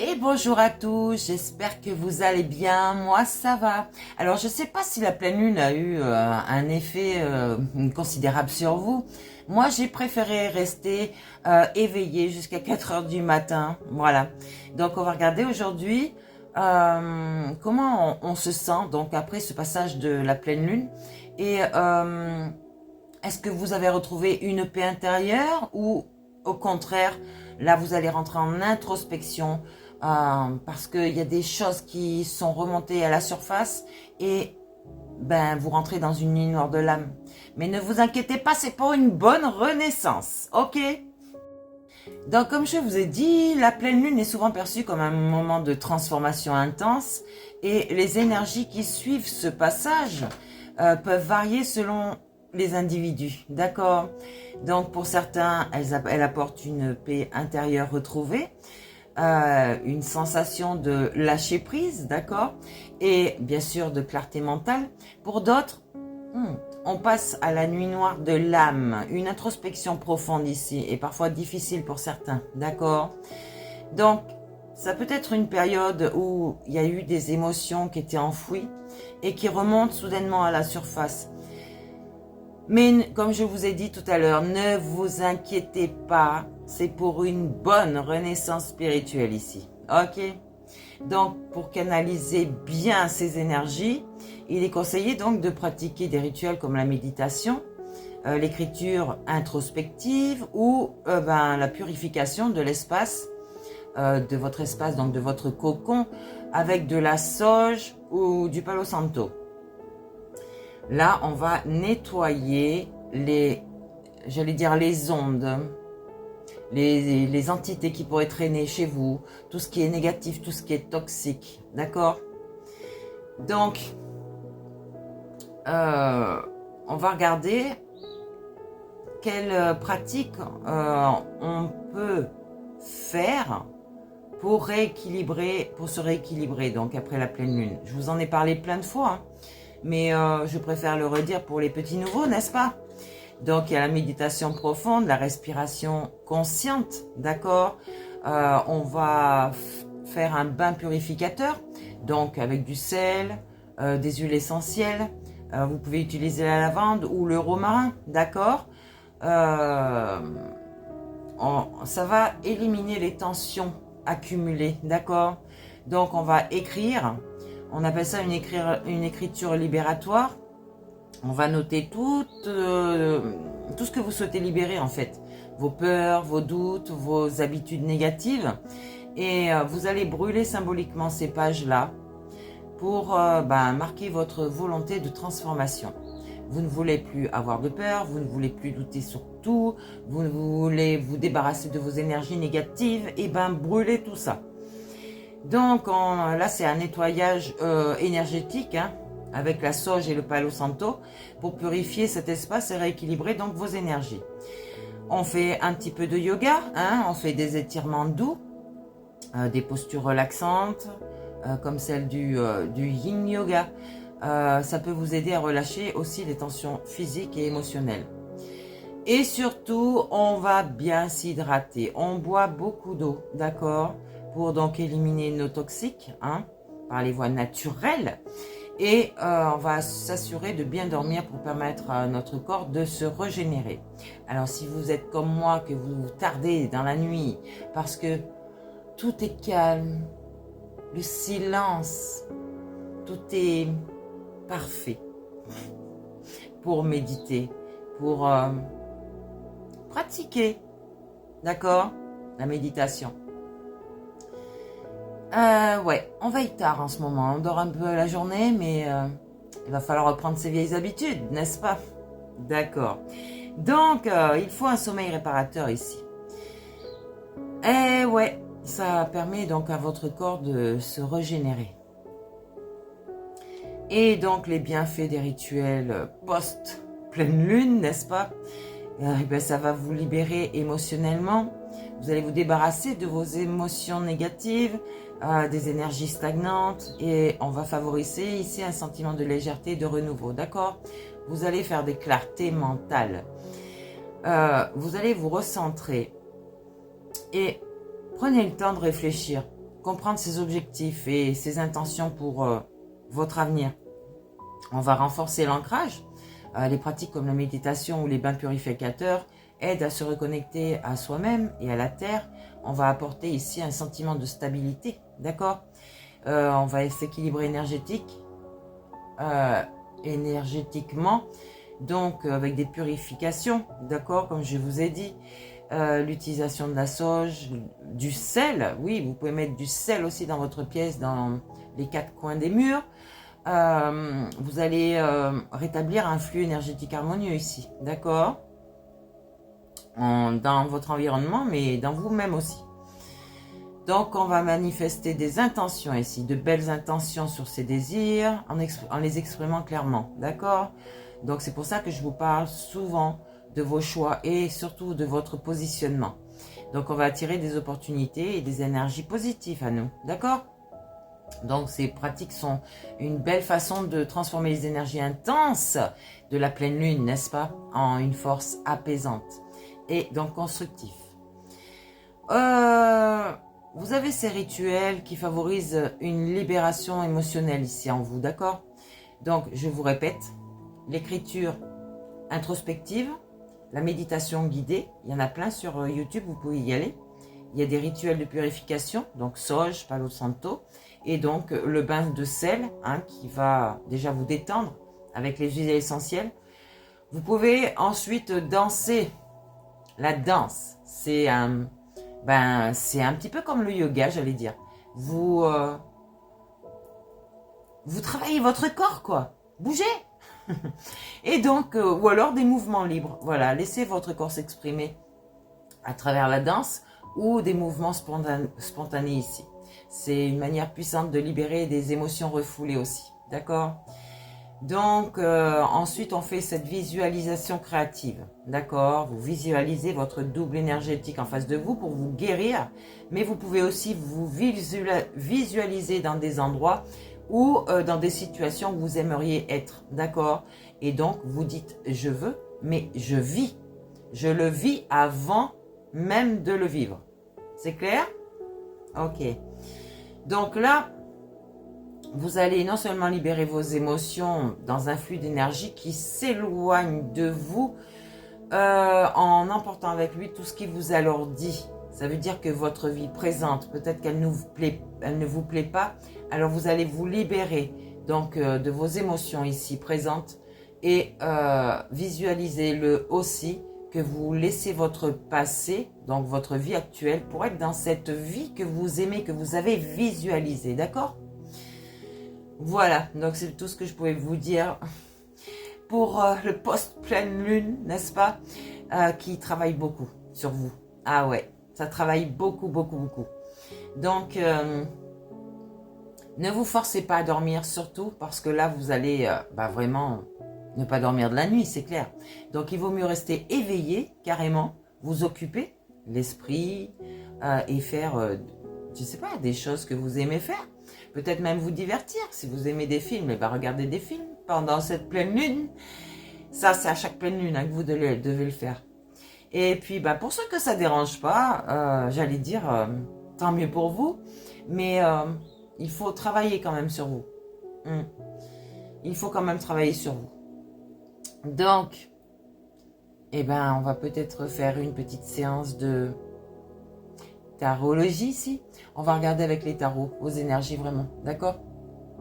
Et bonjour à tous, j'espère que vous allez bien, moi ça va. Alors je ne sais pas si la pleine lune a eu un effet considérable sur vous. Moi j'ai préféré rester éveillée jusqu'à 4 heures du matin, voilà. Donc on va regarder aujourd'hui comment on se sent donc après ce passage de la pleine lune. Et est-ce que vous avez retrouvé une paix intérieure ou au contraire, là vous allez rentrer en introspection parce qu'il y a des choses qui sont remontées à la surface et ben vous rentrez dans une nuit noire de l'âme. Mais ne vous inquiétez pas, c'est pour une bonne renaissance, ok? Donc comme je vous ai dit, la pleine lune est souvent perçue comme un moment de transformation intense et les énergies qui suivent ce passage peuvent varier selon les individus, d'accord? Donc pour certains, elle apporte une paix intérieure retrouvée, une sensation de lâcher prise, d'accord? Et bien sûr de clarté mentale. Pour d'autres, on passe à la nuit noire de l'âme, une introspection profonde ici et parfois difficile pour certains, d'accord? Donc, ça peut être une période où il y a eu des émotions qui étaient enfouies et qui remontent soudainement à la surface. Mais comme je vous ai dit tout à l'heure, ne vous inquiétez pas, c'est pour une bonne renaissance spirituelle ici, ok? Donc, pour canaliser bien ces énergies, il est conseillé donc de pratiquer des rituels comme la méditation, l'écriture introspective ou la purification de l'espace, de votre espace, donc de votre cocon, avec de la sauge ou du palo santo. Là, on va nettoyer les ondes, les entités qui pourraient traîner chez vous, tout ce qui est négatif, tout ce qui est toxique, d'accord? Donc, on va regarder quelles pratiques on peut faire pour se rééquilibrer, donc après la pleine lune. Je vous en ai parlé plein de fois, hein, mais je préfère le redire pour les petits nouveaux, n'est-ce pas? Donc, il y a la méditation profonde, la respiration consciente, d'accord? On va faire un bain purificateur, donc avec du sel, des huiles essentielles. Vous pouvez utiliser la lavande ou le romarin, d'accord? Ça va éliminer les tensions accumulées, d'accord? Donc, on va écrire. On appelle ça une écriture libératoire. On va noter tout ce que vous souhaitez libérer en fait. Vos peurs, vos doutes, vos habitudes négatives. Et vous allez brûler symboliquement ces pages-là pour marquer votre volonté de transformation. Vous ne voulez plus avoir de peur, vous ne voulez plus douter sur tout, vous voulez vous débarrasser de vos énergies négatives, et brûlez tout ça. Donc là c'est un nettoyage énergétique, hein, avec la sauge et le palo santo pour purifier cet espace et rééquilibrer donc vos énergies. On fait un petit peu de yoga, hein, on fait des étirements doux, des postures relaxantes comme celle du yin yoga. Ça peut vous aider à relâcher aussi les tensions physiques et émotionnelles. Et surtout, on va bien s'hydrater. On boit beaucoup d'eau, d'accord, pour donc éliminer nos toxiques, hein, par les voies naturelles. Et on va s'assurer de bien dormir pour permettre à notre corps de se régénérer. Alors si vous êtes comme moi, que vous tardez dans la nuit parce que tout est calme, le silence, tout est parfait pour méditer, pour pratiquer, d'accord, la méditation. Ouais, on veille tard en ce moment, on dort un peu la journée, mais il va falloir reprendre ses vieilles habitudes, n'est-ce pas? D'accord. Donc, il faut un sommeil réparateur ici. Ouais, ça permet donc à votre corps de se régénérer. Et donc, les bienfaits des rituels post-pleine lune, n'est-ce pas? Ça va vous libérer émotionnellement. Vous allez vous débarrasser de vos émotions négatives, des énergies stagnantes, et on va favoriser ici un sentiment de légèreté et de renouveau, d'accord? Vous allez faire des clartés mentales. Vous allez vous recentrer et prenez le temps de réfléchir. comprendre ses objectifs et ses intentions pour votre avenir. On va renforcer l'ancrage. Les pratiques comme la méditation ou les bains purificateurs aident à se reconnecter à soi-même et à la terre. On va apporter ici un sentiment de stabilité, d'accord? On va s'équilibrer énergétiquement, donc avec des purifications, d'accord, comme je vous ai dit. L'utilisation de la sauge, du sel, oui, vous pouvez mettre du sel aussi dans votre pièce, dans les 4 coins des murs. Vous allez rétablir un flux énergétique harmonieux ici, d'accord, dans votre environnement, mais dans vous-même aussi. Donc, on va manifester des intentions ici, de belles intentions sur ces désirs, en les exprimant clairement, d'accord? Donc, c'est pour ça que je vous parle souvent de vos choix et surtout de votre positionnement. Donc, on va attirer des opportunités et des énergies positives à nous, d'accord? Donc, ces pratiques sont une belle façon de transformer les énergies intenses de la pleine lune, n'est-ce pas, en une force apaisante et donc constructive. Vous avez ces rituels qui favorisent une libération émotionnelle ici en vous, d'accord? Donc, je vous répète, l'écriture introspective, la méditation guidée, il y en a plein sur YouTube, vous pouvez y aller. Il y a des rituels de purification, donc sauge, palo santo, et donc le bain de sel, hein, qui va déjà vous détendre avec les huiles essentielles. Vous pouvez ensuite danser. La danse, c'est c'est un petit peu comme le yoga, j'allais dire. Vous travaillez votre corps, quoi. Bougez. Et donc, ou alors des mouvements libres. Voilà, laissez votre corps s'exprimer à travers la danse ou des mouvements spontanés ici. C'est une manière puissante de libérer des émotions refoulées aussi. D'accord ? Donc, ensuite, on fait cette visualisation créative. D'accord? Vous visualisez votre double énergétique en face de vous pour vous guérir. Mais vous pouvez aussi vous visualiser dans des endroits ou dans des situations où vous aimeriez être. D'accord? Et donc, vous dites « je veux », mais « je vis ». Je le vis avant même de le vivre. C'est clair? Ok. Donc là, vous allez non seulement libérer vos émotions dans un flux d'énergie qui s'éloigne de vous en emportant avec lui tout ce qui vous alourdit. Ça veut dire que votre vie présente, peut-être qu'elle ne vous plaît pas, alors vous allez vous libérer donc de vos émotions ici présentes et visualisez-le aussi que vous laissez votre passé, donc votre vie actuelle, pour être dans cette vie que vous aimez, que vous avez visualisée, d'accord ? Voilà, donc c'est tout ce que je pouvais vous dire pour le post-pleine lune, n'est-ce pas, qui travaille beaucoup sur vous. Ah ouais, ça travaille beaucoup, beaucoup, beaucoup. Donc, ne vous forcez pas à dormir, surtout parce que là, vous allez vraiment ne pas dormir de la nuit, c'est clair. Donc, il vaut mieux rester éveillé, carrément, vous occuper l'esprit et faire, je sais pas, des choses que vous aimez faire. Peut-être même vous divertir. Si vous aimez des films, regardez des films pendant cette pleine lune. Ça, c'est à chaque pleine lune que vous devez le faire. Et puis, pour ceux que ça ne dérange pas, j'allais dire, tant mieux pour vous. Mais il faut travailler quand même sur vous. Il faut quand même travailler sur vous. Donc, on va peut-être faire une petite séance de tarologie ici. On va regarder avec les tarots, vos énergies vraiment, d'accord?